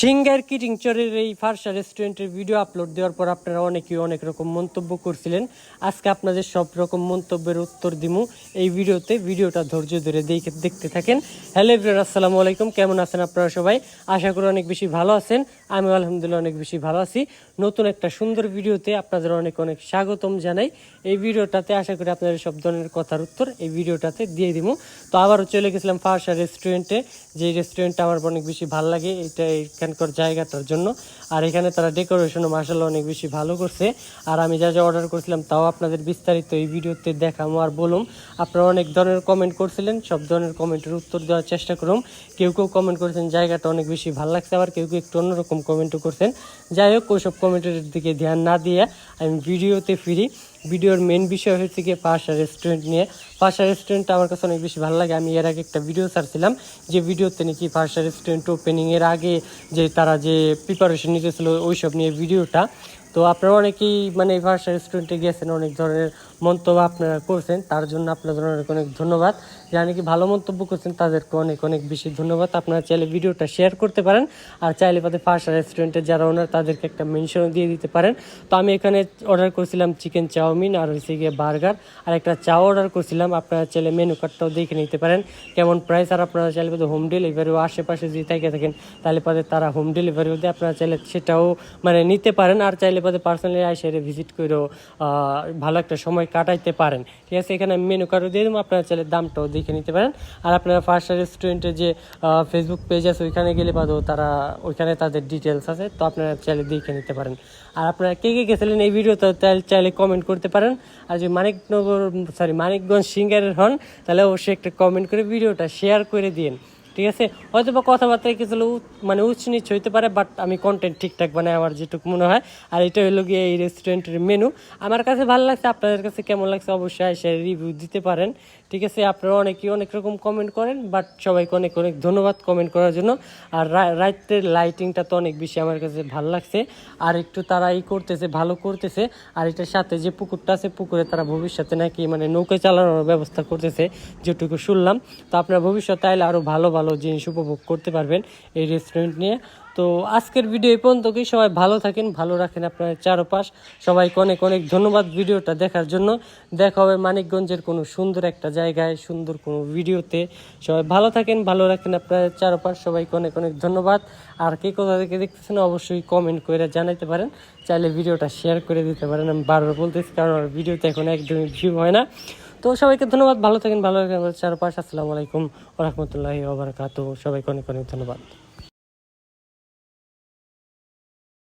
Singer কিটিংচরের এই ফারসা রেস্টুরেন্টের video upload দেওয়ার পর আপনারা অনেকেই অনেক রকম মন্তব্য করছিলেন। আজকে আপনাদের সব রকম মন্তব্যের উত্তর দিমু এই ভিডিওটা ধৈর্য ধরে দেখতে থাকেন। হ্যালো এভরিওয়ান, আসসালামু আলাইকুম। কেমন আছেন আপনারা সবাই? আশা করি অনেক বেশি ভালো আছেন। আমি আলহামদুলিল্লাহ অনেক বেশি ভালো আছি। নতুন একটা সুন্দর ভিডিওতে আপনাদের অনেক অনেক স্বাগতম জানাই। এই ভিডিওটাতে আশা করি আপনাদের সব ধরনের কথার উত্তর এই ভিডিওটাতে দিয়ে দিব। তো আবারও চলে গেছিলাম ফারসা রেস্টুরেন্টে, যে রেস্টুরেন্টটা আমার অনেক বেশি ভালো লাগে এখানকার জায়গাটার জন্য। আর এখানে তারা ডেকোরেশনও মাশাআল্লাহ অনেক বেশি ভালো করছে। আর আমি যা যা অর্ডার করছিলাম তাও আপনাদের বিস্তারিত এই ভিডিওতে দেখাবো আর বলুম। আপনারা অনেক ধরনের কমেন্ট করছিলেন, সব ধরনের কমেন্টের উত্তর দেওয়ার চেষ্টা করুন। কেউ কেউ কমেন্ট করেছেন জায়গাটা অনেক বেশি ভালো লাগছে, আবার কেউ কেউ একটু অন্যরকম কমেন্টও করছেন। যাই হোক, ওইসব কমেন্টের দিকে ধ্যান না দিয়ে আমি ভিডিওতে ফিরি। ভিডিওর মেন বিষয় হচ্ছে গিয়ে ফারসা রেস্টুরেন্ট নিয়ে। ফারসা রেস্টুরেন্টটা আমার কাছে অনেক বেশি ভালো লাগে। আমি এর আগে একটা ভিডিও ছাড়ছিলাম, যে ভিডিওতে নাকি ফারসা রেস্টুরেন্ট ওপেনিংয়ের আগে যে তারা যে প্রিপারেশন নিতেছিল ওইসব নিয়ে ভিডিওটা। তো আপনারা অনেকেই এই ফারসা রেস্টুরেন্টে গেছেন, অনেক ধরনের মন্তব্য আপনারা করছেন, তার জন্য আপনাদের অনেক অনেক ধন্যবাদ। যারা নাকি ভালো মন্তব্য করছেন তাদেরকে অনেক অনেক বেশি ধন্যবাদ। আপনারা চাইলে ভিডিওটা শেয়ার করতে পারেন, আর চাইলে পাতে ফারসা রেস্টুরেন্টের যারা ওনার তাদেরকে একটা মেনশনও দিয়ে দিতে পারেন। তো আমি এখানে অর্ডার করছিলাম চিকেন চাউমিন, আর হচ্ছে গিয়ে বার্গার, আর একটা চাও অর্ডার করছিলাম। আপনারা চাইলে মেনু কার্ডটাও দেখে নিতে পারেন কেমন প্রাইস। আর আপনারা চাইলে পাতে হোম ডেলিভারিও আশেপাশে যদি থেকে থাকেন তাহলে পাতে তারা হোম ডেলিভারিও দিয়ে আপনারা চাইলে সেটাও নিতে পারেন। আর চাইলে পাতে পার্সোনালি এসে ভিজিট করেও ভালো একটা সময় কাটাইতে পারেন। ঠিক আছে, এখানে মেনু কার্ডও দিয়ে দেবো, আপনারা চাইলে দামটাও দেখে নিতে পারেন। আর আপনারা ফারসা রেস্টুরেন্টের যে ফেসবুক পেজ আছে ওইখানে গেলে পাবো তারা ওইখানে তাদের ডিটেলস আছে, তো আপনারা চাইলে দেখে নিতে পারেন। আর আপনারা কে কে গেছিলেন এই ভিডিওতে চাইলে কমেন্ট করতে পারেন। আর যদি মানিকগঞ্জ সিঙ্গারের হন তাহলে অবশ্যই একটা কমেন্ট করে ভিডিওটা শেয়ার করে দিন। ঠিক আছে, হয়তো বা কথাবার্তায় কিছু উচ্চ নিচ হইতে পারে, বাট আমি কন্টেন্ট ঠিকঠাক বানাই আমার যেটুকু মনে হয়। আর এটা হলো গিয়ে এই রেস্টুরেন্টের মেনু। আমার কাছে ভালো লাগছে, আপনাদের কাছে কেমন লাগছে অবশ্যই এসে রিভিউ দিতে পারেন। ঠিক আছে, আপনারা অনেকেই অনেক রকম কমেন্ট করেন, বাট সবাইকে অনেক অনেক ধন্যবাদ কমেন্ট করার জন্য। আর রাতের লাইটিংটা তো অনেক বেশি আমার কাছে ভালো লাগছে। আর একটু তারা করতেছে, ভালো করতেছে। আর এটার সাথে যে পুকুরটা আছে, পুকুরে তারা ভবিষ্যতে নাকি নৌকা চালানোর ব্যবস্থা করতেছে যেটুকু শুনলাম। তো আপনারা ভবিষ্যতে আইলে আরও ভালো ভালো জিনিস উপভোগ করতে পারবেন এই রেস্টুরেন্ট নিয়ে। তো আজকের ভিডিও এই পর্যন্তই। সবাই ভালো থাকেন, ভালো রাখেন আপনার চারপাশ। সবাইকে অনেক অনেক ধন্যবাদ ভিডিওটা দেখার জন্য। দেখা হবে মানিকগঞ্জের কোনো সুন্দর একটা জায়গায়, সুন্দর কোনো ভিডিওতে। সবাই ভালো থাকেন, ভালো রাখেন আপনার চারপাশ। সবাইকে অনেক অনেক ধন্যবাদ। আর কে কোথা থেকে দেখতেছেন অবশ্যই কমেন্ট করে জানাইতে পারেন, চাইলে ভিডিওটা শেয়ার করে দিতে পারেন। আমি বারবার বলতেছি কারণ আমার ভিডিওতে এখন একদমই ভিউ হয় না। তো সবাইকে ধন্যবাদ, ভালো থাকেন, ভালো রাখেন চারপাশ। আসসালামু আলাইকুম ওয়া রাহমাতুল্লাহি ওয়া বারাকাতুহু। সবাইকে অনেক অনেক ধন্যবাদ।